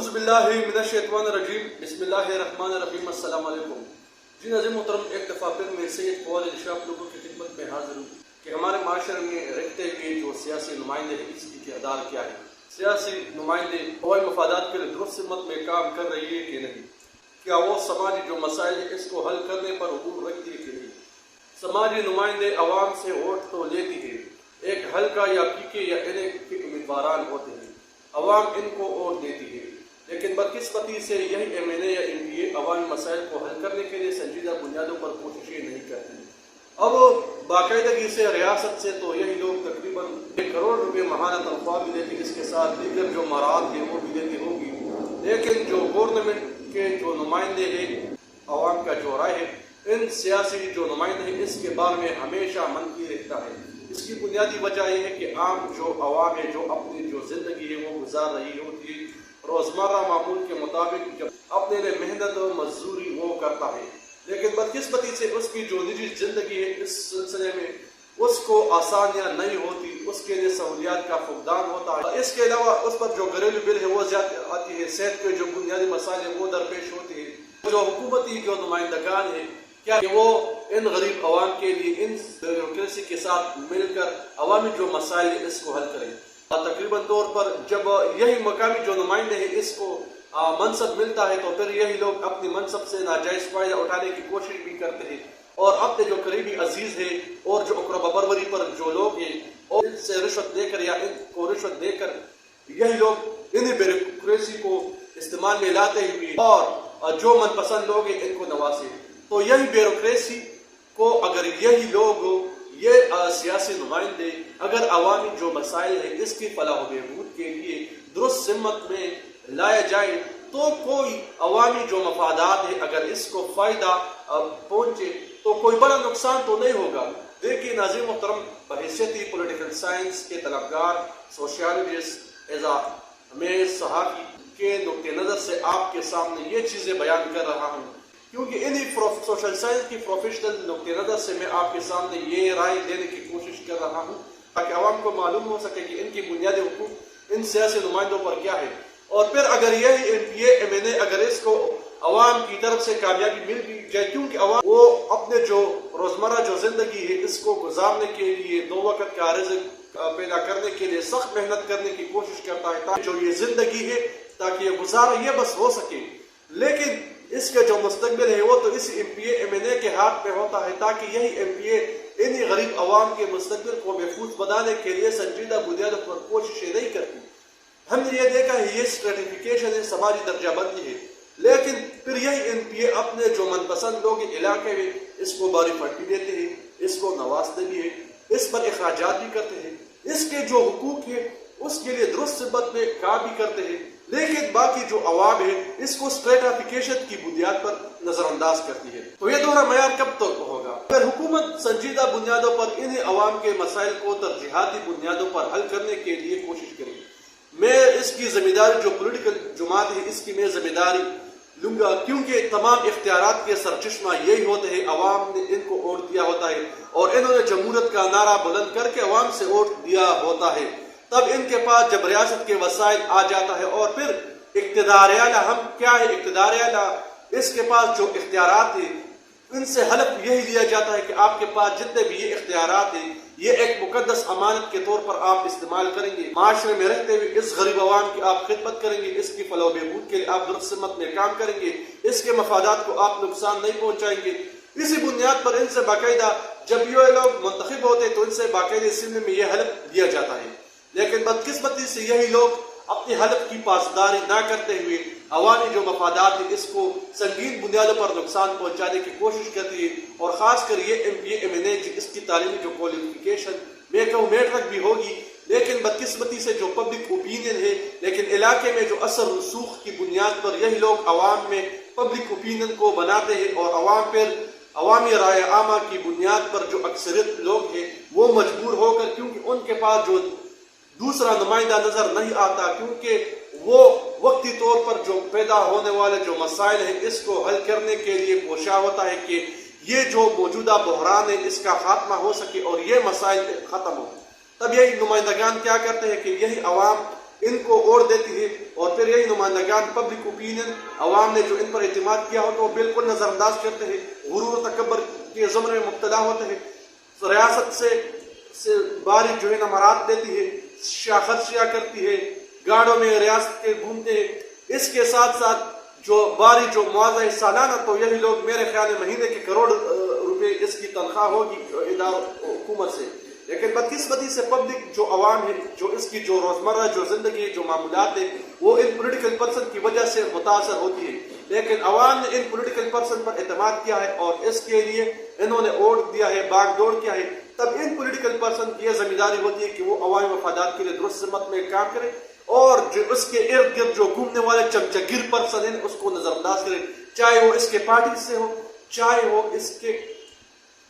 اعوذ باللہ من الشیطان الرجیم بسم اللہ الرحمن الرحیم السلام علیکم۔ جی ناظرین محترم، ایک دفعہ پھر میں سید فواد علی شاہ آپ لوگوں کی خدمت میں حاضر ہوں کہ ہمارے معاشرے میں رہتے ہوئے جو سیاسی نمائندے ہیں اس کی کردار کیا ہے، سیاسی نمائندے عوامی مفادات کے لیے درست سمت میں کام کر رہی ہے کہ نہیں، کیا وہ سماجی جو مسائل ہیں اس کو حل کرنے پر عبور رکھتی ہے کہ نہیں۔ سماجی نمائندے عوام سے ووٹ تو لیتی ہے، ایک ہلکا یا پی کے یا این اے کے امیدواران ہوتے ہیں، عوام ان کو ووٹ دیتی ہے، لیکن بدقسمتی سے یہی ایم این اے یا ایم پی اے عوامی مسائل کو حل کرنے کے لیے سنجیدہ بنیادوں پر کوششیں نہیں کرتے ہیں۔ اب باقاعدگی سے ریاست سے تو یہی لوگ تقریباً 1 کروڑ روپے ماہانہ تنخواہ بھی لیتے، اس کے ساتھ دیگر جو مراعات ہیں وہ بھی لیتی ہوگی، لیکن جو گورنمنٹ کے جو نمائندے ہیں، عوام کا جو رائے ہے، ان سیاسی جو نمائندے ہیں اس کے بارے میں ہمیشہ منفی رہتا ہے۔ اس کی بنیادی وجہ یہ ہے کہ عام جو عوام ہے جو اپنی جو زندگی ہے وہ گزار رہی ہوتی ہے، روزمرہ معمول کے مطابق جب اپنے لیے محنت و مزدوری وہ کرتا ہے، لیکن بدقسمتی سے اس کی جو نجی زندگی ہے اس سلسلے میں اس کو آسانیاں نہیں ہوتی، اس کے لیے سہولیات کا فقدان ہوتا ہے۔ اس کے علاوہ اس پر جو گھریلو بل ہے وہ زیادہ آتی ہے، صحت کے جو بنیادی مسائل ہیں وہ درپیش ہوتی ہے۔ جو حکومتی جو نمائندگان ہیں کیا وہ ان غریب عوام کے لیے ان بیوروکریسی کے ساتھ مل کر عوامی جو مسائل ہیں اس کو حل کریں؟ تقریباً طور پر جب یہی مقامی جو نمائندے ہیں اس کو منصب ملتا ہے تو پھر یہی لوگ اپنی منصب سے ناجائز فائدہ اٹھانے کی کوشش بھی کرتے ہیں، اور اپنے جو قریبی عزیز ہیں اور جو اقربا پروری پر جو لوگ ہیں اور ان سے رشوت دے کر یا ان کو رشوت دے کر یہی لوگ انہیں بیوروکریسی کو استعمال میں لاتے ہوئے اور جو من پسند لوگ ہیں ان کو نوازے۔ تو یہی بیوروکریسی کو اگر یہی لوگ یہ سیاسی نمائندے اگر عوامی جو مسائل ہیں اس کی فلاح و بہبود کے لیے درست سمت میں لائے جائیں تو کوئی عوامی جو مفادات ہے اگر اس کو فائدہ پہنچے تو کوئی بڑا نقصان تو نہیں ہوگا۔ دیکھیے ناظرین محترم، بحیثیت پولیٹیکل سائنس کے طلبگار، سوشیالوجسٹ، میں صحافی کے نقطۂ نظر سے آپ کے سامنے یہ چیزیں بیان کر رہا ہوں، کیونکہ انہی سوشل سائنس کی پروفیشنل نقطۂ نظر سے میں آپ کے سامنے یہ رائے دینے کی کوشش کر رہا ہوں تاکہ عوام کو معلوم ہو سکے کہ ان کی بنیادی حقوق ان سیاسی نمائندوں پر کیا ہے، اور پھر اگر یہی M P A M N A اگر اس کو عوام کی طرف سے کامیابی مل بھی جائے، کیونکہ عوام وہ اپنے جو روزمرہ جو زندگی ہے اس کو گزارنے کے لیے 2 وقت کا رزق پیدا کرنے کے لیے سخت محنت کرنے کی کوشش کرتا ہے تاکہ جو یہ زندگی ہے تاکہ یہ گزارا یہ بس ہو سکے، لیکن اس کا جو مستقبل ہے وہ تو اس M P A M N A کے ہاتھ میں ہوتا ہے تاکہ یہی ایم پی اے انہی غریب عوام کے مستقبل کو محفوظ بنانے کے لیے سنجیدہ بنیادوں پر کوششیں نہیں کرتی۔ ہم نے یہ دیکھا ہے یہ اسٹریٹیفیکیشن ہے، سماجی درجہ بندی ہے، لیکن پھر یہی ایم پی اے اپنے جو من پسند لوگ علاقے میں اس کو باری پھٹی دیتے ہیں، اس کو نوازتے بھی ہیں، اس پر اخراجات بھی کرتے ہیں، اس کے جو حقوق ہیں اس کے لیے درست سمت میں کام بھی کرتے ہیں، لیکن باقی جو عوام ہے اس کو اسٹریٹیفیکیشن کی بنیاد پر نظر انداز کرتی ہے۔ تو یہ دوہرا معیار کب تک ہوگا؟ اگر حکومت سنجیدہ بنیادوں پر انہیں عوام کے مسائل کو ترجیحاتی بنیادوں پر حل کرنے کے لیے کوشش کرے، میں اس کی ذمہ داری جو پولیٹیکل جماعت ہے اس کی میں ذمہ داری لوں گا، کیونکہ تمام اختیارات کے سرچشمہ یہی ہوتے ہیں، عوام نے ان کو ووٹ دیا ہوتا ہے اور انہوں نے جمہوریت کا نعرہ بلند کر کے عوام سے ووٹ دیا ہوتا ہے، تب ان کے پاس جب ریاست کے وسائل آ جاتا ہے اور پھر اقتدار اعلیٰ ہم کیا ہے، اقتدار اعلیٰ اس کے پاس جو اختیارات ہیں ان سے حلف یہی لیا جاتا ہے کہ آپ کے پاس جتنے بھی یہ اختیارات ہیں یہ ایک مقدس امانت کے طور پر آپ استعمال کریں گے، معاشرے میں رہتے ہوئے اس غریب عوام کی آپ خدمت کریں گے، اس کی فلاح و بہبود کے لیے آپ درست سمت میں کام کریں گے، اس کے مفادات کو آپ نقصان نہیں پہنچائیں گے۔ اسی بنیاد پر ان سے باقاعدہ جب یہ لوگ منتخب ہوتے تو ان سے باقاعدہ اسمبلی میں یہ حلف دیا جاتا ہے، لیکن بدقسمتی سے یہی لوگ اپنی حلف کی پاسداری نہ کرتے ہوئے عوامی جو مفادات ہیں اس کو سنگین بنیادوں پر نقصان پہنچانے کی کوشش کرتی ہے، اور خاص کر یہ M P A M N A اس کی تعلیمی جو کوالیفیکیشن میں کہوں میٹرک بھی ہوگی، لیکن بدقسمتی سے جو پبلک اوپینین ہے، لیکن علاقے میں جو اثر رسوخ کی بنیاد پر یہی لوگ عوام میں پبلک اوپینین کو بناتے ہیں، اور عوام پھر عوامی رائے عامہ کی بنیاد پر جو اکثریت لوگ ہیں وہ مجبور ہو کر، کیونکہ ان کے پاس جو دوسرا نمائندہ نظر نہیں آتا، کیونکہ وہ وقتی طور پر جو پیدا ہونے والے جو مسائل ہیں اس کو حل کرنے کے لیے کوشاں ہوتا ہے کہ یہ جو موجودہ بحران ہے اس کا خاتمہ ہو سکے اور یہ مسائل ختم ہو۔ تب یہی نمائندگان کیا کرتے ہیں کہ یہی عوام ان کو ووٹ دیتی ہے اور پھر یہی نمائندگان پبلک اوپینین عوام نے جو ان پر اعتماد کیا ہوتا ہے وہ بالکل نظر انداز کرتے ہیں، غرور و تکبر کے زمرے میں مبتلا ہوتے ہیں، ریاست سے باری جو ہے نمرات دیتی ہے، خرچیاں کرتی ہے، گاڑوں میں ریاست کے گھومتے ہیں۔ اس کے ساتھ ساتھ جو معاوضہ ہے سالانہ، تو یہی لوگ میرے خیال میں مہینے کے کروڑ روپے اس کی تنخواہ ہوگی حکومت سے، لیکن بدقسمتی سے پبلک جو عوام ہے، جو اس کی جو روزمرہ جو زندگی ہے، جو معمولات ہے، وہ ان پولیٹیکل پرسن کی وجہ سے متاثر ہوتی ہے، لیکن عوام نے ان پولیٹیکل پرسن پر اعتماد کیا ہے اور اس کے لیے انہوں نے ووٹ دیا ہے، باغ دوڑ کیا ہے، تب ان پولیٹیکل پرسن کی یہ ذمہ داری ہوتی ہے کہ وہ عوامی مفادات کے لیے درست سمت میں کام کرے اور جو اس کے ارد گرد جو گھومنے والے چمچگیر پرسن ہیں اس کو نظر انداز کرے، چاہے وہ اس کے پارٹی سے ہو، چاہے وہ اس کے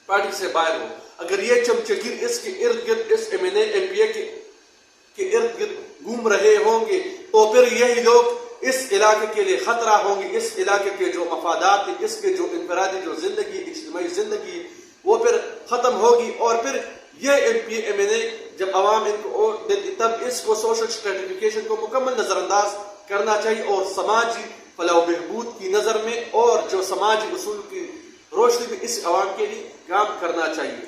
پارٹی سے باہر ہو۔ اگر یہ چمچگیر اس کے ارد گرد، اس M N A M P A کے ارد گرد گھوم رہے ہوں گے تو پھر یہی لوگ اس علاقے کے لیے خطرہ ہوں گے، اس علاقے کے جو مفادات ہیں، اس کے جو انفرادی جو زندگی، اجتماعی زندگی وہ پھر ختم ہوگی، اور پھر یہ ایم پی ایم این اے جب عوام ان کو ووٹ دیتی تب اس کو سوشل اسٹریٹیفیکیشن کو مکمل نظر انداز کرنا چاہیے اور سماجی فلاح و بہبود کی نظر میں اور جو سماجی اصول کی روشنی میں اس عوام کے لیے کام کرنا چاہیے۔